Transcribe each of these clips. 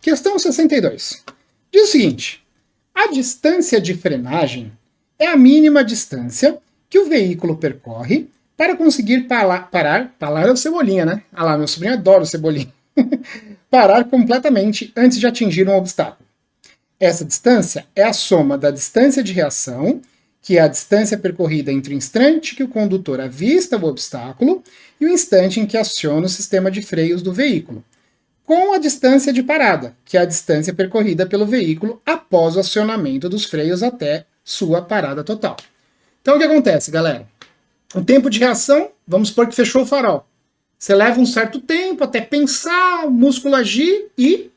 Questão 62. Diz o seguinte: a distância de frenagem é a mínima distância que o veículo percorre para conseguir parar é o Cebolinha, né? Ah lá, meu sobrinho adora o Cebolinha. Parar completamente antes de atingir um obstáculo. Essa distância é a soma da distância de reação, que é a distância percorrida entre o instante que o condutor avista o obstáculo e o instante em que aciona o sistema de freios do veículo, com a distância de parada, que é a distância percorrida pelo veículo após o acionamento dos freios até sua parada total. Então o que acontece, galera? O tempo de reação, vamos supor que fechou o farol. Você leva um certo tempo até pensar, o músculo agir e,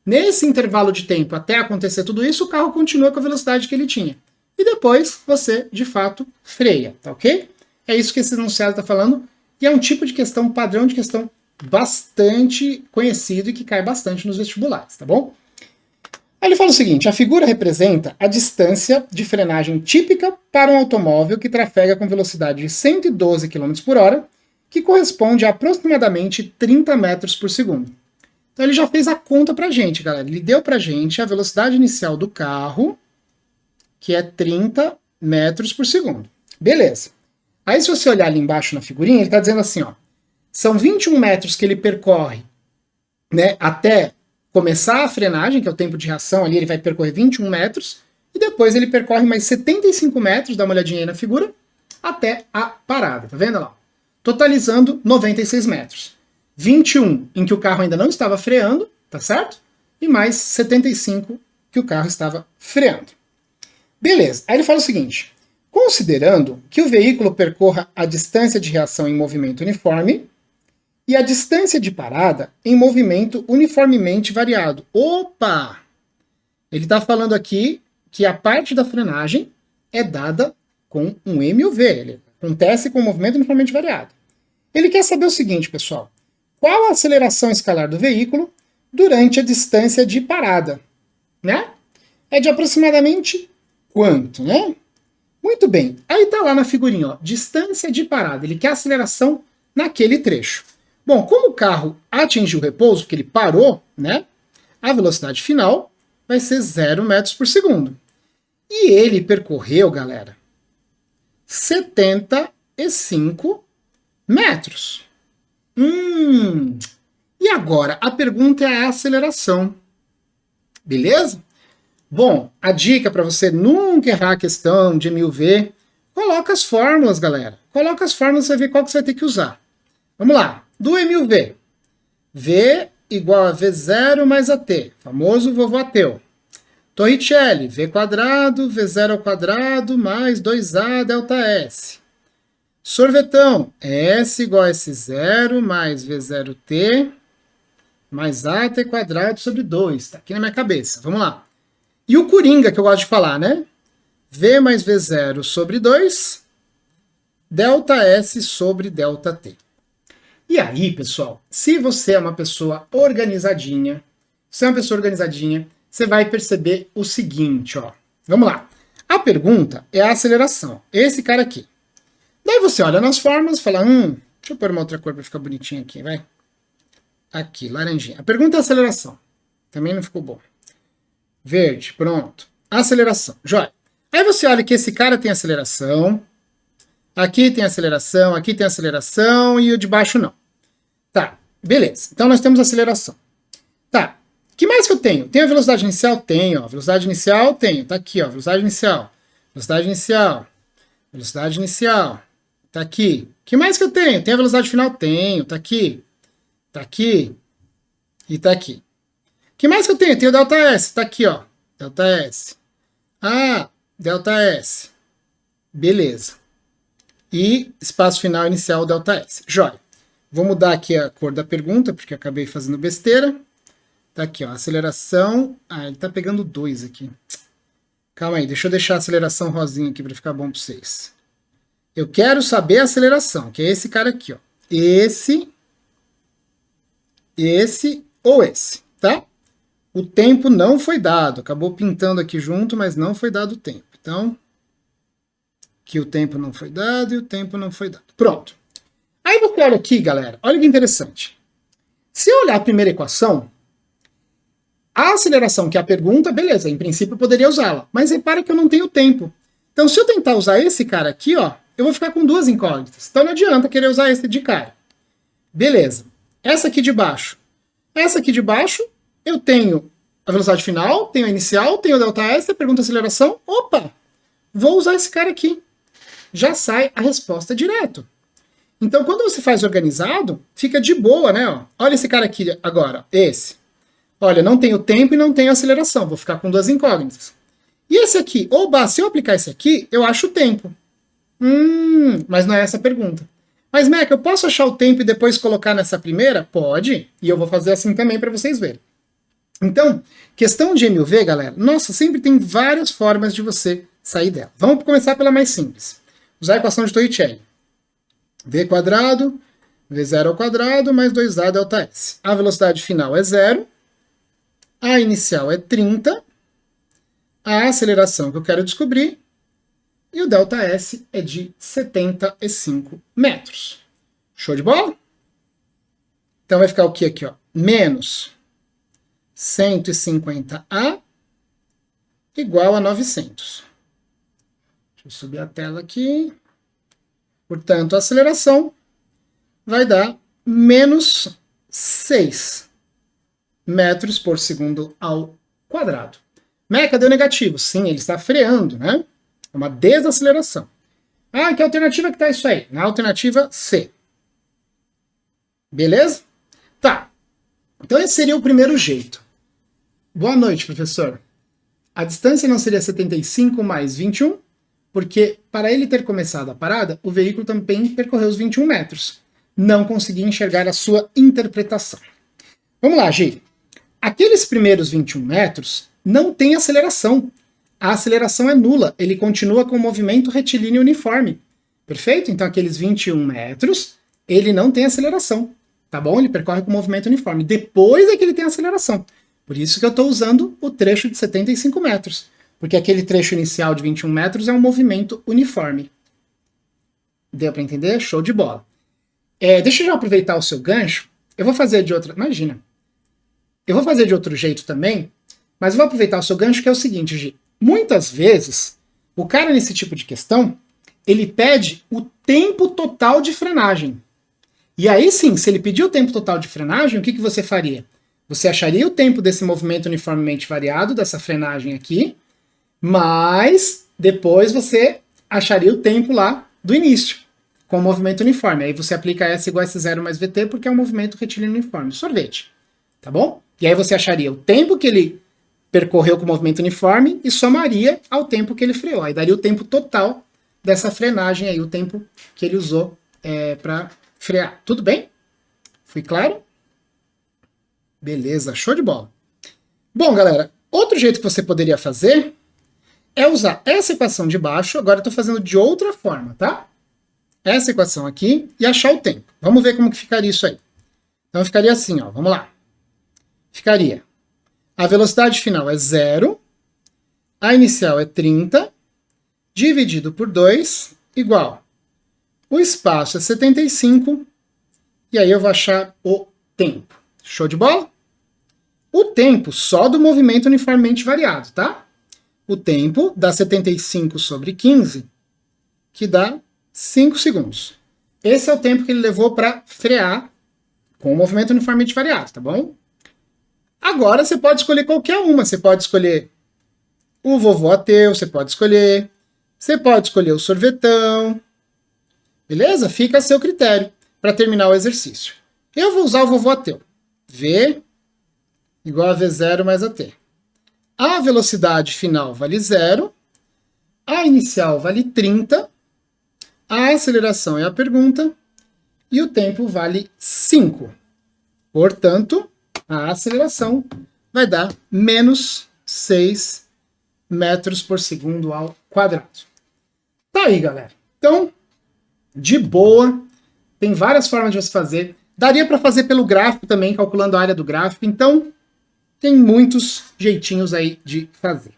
nesse intervalo de tempo até acontecer tudo isso, o carro continua com a velocidade que ele tinha. E depois você, de fato, freia, tá ok? É isso que esse enunciado está falando, e é um tipo de questão, padrão de questão bastante conhecido e que cai bastante nos vestibulares, tá bom? Aí ele fala o seguinte: a figura representa a distância de frenagem típica para um automóvel que trafega com velocidade de 112 km por hora, que corresponde a aproximadamente 30 metros por segundo. Então ele já fez a conta pra gente, galera. Ele deu pra gente a velocidade inicial do carro, que é 30 metros por segundo. Beleza. Aí se você olhar ali embaixo na figurinha, ele está dizendo assim, ó, são 21 metros que ele percorre, né, até começar a frenagem, que é o tempo de reação ali, ele vai percorrer 21 metros, e depois ele percorre mais 75 metros, dá uma olhadinha aí na figura, até a parada, tá vendo lá? Totalizando 96 metros. 21 em que o carro ainda não estava freando, tá certo? E mais 75 que o carro estava freando. Beleza, aí ele fala o seguinte: considerando que o veículo percorra a distância de reação em movimento uniforme e a distância de parada em movimento uniformemente variado. Opa! Ele está falando aqui que a parte da frenagem é dada com um M e um V. Ele acontece com um movimento uniformemente variado. Ele quer saber o seguinte, pessoal: qual a aceleração escalar do veículo durante a distância de parada? Né? É de aproximadamente quanto, né? Muito bem. Aí tá lá na figurinha, ó, distância de parada. Ele quer a aceleração naquele trecho. Bom, como o carro atingiu o repouso, porque ele parou, né? A velocidade final vai ser 0 metros por segundo. E ele percorreu, galera, 75 metros. E agora, a pergunta é a aceleração. Beleza? Bom, a dica para você nunca errar a questão de MUV, coloca as fórmulas, galera. Coloca as fórmulas e você vê qual que você vai ter que usar. Vamos lá. Do MUV. V igual a V0 mais AT. Famoso vovô ateu. Torricelli. V quadrado, V0 ao quadrado, mais 2A delta S. Sorvetão. S igual a S0 mais V0T mais AT quadrado sobre 2. Tá aqui na minha cabeça. Vamos lá. E o Coringa, que eu gosto de falar, né? V mais V0 sobre 2, delta S sobre delta T. E aí, pessoal, se você é uma pessoa organizadinha, você vai perceber o seguinte, ó. Vamos lá. A pergunta é a aceleração. Esse cara aqui. Daí você olha nas fórmulas e fala, deixa eu pôr uma outra cor para ficar bonitinho aqui, vai. Aqui, laranjinha. A pergunta é a aceleração. Também não ficou bom. Verde, pronto. Aceleração, joia. Aí você olha que esse cara tem aceleração, aqui tem aceleração e o de baixo não. Tá, beleza. Então nós temos aceleração. Tá, que mais que eu tenho? Tenho a velocidade inicial? Tenho, ó. Velocidade inicial? Tenho. Tá aqui, ó. Velocidade inicial. Velocidade inicial. Velocidade inicial. Tá aqui. Que mais que eu tenho? Tenho a velocidade final? Tenho. Tá aqui. Tá aqui. E tá aqui. Que mais que eu tenho? Tenho o delta S. Tá aqui, ó. Delta S. Ah, delta S. Beleza. E espaço final inicial delta S. Jóia. Vou mudar aqui a cor da pergunta, porque acabei fazendo besteira. Tá aqui, ó. Aceleração. Ah, ele tá pegando 2 aqui. Calma aí, deixa eu deixar a aceleração rosinha aqui para ficar bom para vocês. Eu quero saber a aceleração, que é esse cara aqui, ó. Esse ou esse, tá? O tempo não foi dado. Acabou pintando aqui junto, mas não foi dado o tempo. Então, que o tempo não foi dado e o tempo não foi dado. Pronto. Aí você olha aqui, galera. Olha que interessante. Se eu olhar a primeira equação, A aceleração, que é a pergunta, beleza, em princípio eu poderia usá-la, mas repara que eu não tenho tempo. Então, se eu tentar usar esse cara aqui, ó, eu vou ficar com duas incógnitas. Então não adianta querer usar esse de cara. Beleza. Essa aqui de baixo. Essa aqui de baixo, eu tenho a velocidade final, tenho a inicial, tenho o ΔS, a pergunta aceleração. Opa! Vou usar esse cara aqui. Já sai a resposta direto. Então, quando você faz organizado, fica de boa, né? Ó. Olha esse cara aqui agora, esse. Olha, não tenho tempo e não tenho aceleração. Vou ficar com duas incógnitas. E esse aqui, oba, se eu aplicar esse aqui, eu acho o tempo. Mas não é essa a pergunta. Mas, Mac, eu posso achar o tempo e depois colocar nessa primeira? Pode. E eu vou fazer assim também para vocês verem. Então, questão de MUV, galera, nossa, sempre tem várias formas de você sair dela. Vamos começar pela mais simples. Usar a equação de Torricelli. V quadrado, V0 ao quadrado, mais 2A ΔS. A velocidade final é 0. A inicial é 30. A aceleração que eu quero descobrir. E o ΔS é de 75 metros. Show de bola? Então vai ficar o que aqui, ó? Menos 150A igual a 900. Deixa eu subir a tela aqui. Portanto, a aceleração vai dar menos 6 metros por segundo ao quadrado. Meca deu negativo. Sim, ele está freando, né? É uma desaceleração. Ah, que alternativa que está isso aí? Na alternativa C. Beleza? Tá. Então esse seria o primeiro jeito. Boa noite, professor. A distância não seria 75 mais 21? Porque para ele ter começado a parada, o veículo também percorreu os 21 metros. Não consegui enxergar a sua interpretação. Vamos lá, Gi. Aqueles primeiros 21 metros não tem aceleração. A aceleração é nula. Ele continua com o movimento retilíneo uniforme. Perfeito? Então aqueles 21 metros, ele não tem aceleração. Tá bom? Ele percorre com o movimento uniforme. Depois é que ele tem aceleração. Por isso que eu estou usando o trecho de 75 metros. Porque aquele trecho inicial de 21 metros é um movimento uniforme. Deu para entender? Show de bola. Deixa eu já aproveitar o seu gancho. Eu vou fazer de outra... Imagina. Eu vou fazer de outro jeito também, mas eu vou aproveitar o seu gancho, que é o seguinte, Gi. Muitas vezes, o cara nesse tipo de questão, ele pede o tempo total de frenagem. E aí sim, se ele pedir o tempo total de frenagem, o que você faria? Você acharia o tempo desse movimento uniformemente variado, dessa frenagem aqui, mas depois você acharia o tempo lá do início, com o movimento uniforme. Aí você aplica S igual a S0 mais VT, porque é um movimento retilíneo uniforme, sorvete. Tá bom? E aí você acharia o tempo que ele percorreu com o movimento uniforme e somaria ao tempo que ele freou. Aí daria o tempo total dessa frenagem aí, o tempo que ele usou para frear. Tudo bem? Fui claro? Beleza, show de bola. Bom, galera, outro jeito que você poderia fazer é usar essa equação de baixo, agora eu estou fazendo de outra forma, tá? Essa equação aqui e achar o tempo. Vamos ver como que ficaria isso aí. Então ficaria assim, ó, vamos lá. Ficaria, a velocidade final é 0, a inicial é 30, dividido por 2, igual, o espaço é 75, e aí eu vou achar o tempo. Show de bola? O tempo só do movimento uniformemente variado, tá? O tempo dá 75 sobre 15, que dá 5 segundos. Esse é o tempo que ele levou para frear com o movimento uniformemente variado, tá bom? Agora você pode escolher qualquer uma. Você pode escolher o vovô ateu, você pode escolher o sorvetão. Beleza? Fica a seu critério para terminar o exercício. Eu vou usar o vovô ateu. V igual a V0 mais AT. A velocidade final vale 0. A inicial vale 30. A aceleração é a pergunta. E o tempo vale 5. Portanto, a aceleração vai dar menos 6 metros por segundo ao quadrado. Tá aí, galera. Então, de boa, tem várias formas de você fazer. Daria para fazer pelo gráfico também, calculando a área do gráfico. Então, tem muitos jeitinhos aí de fazer.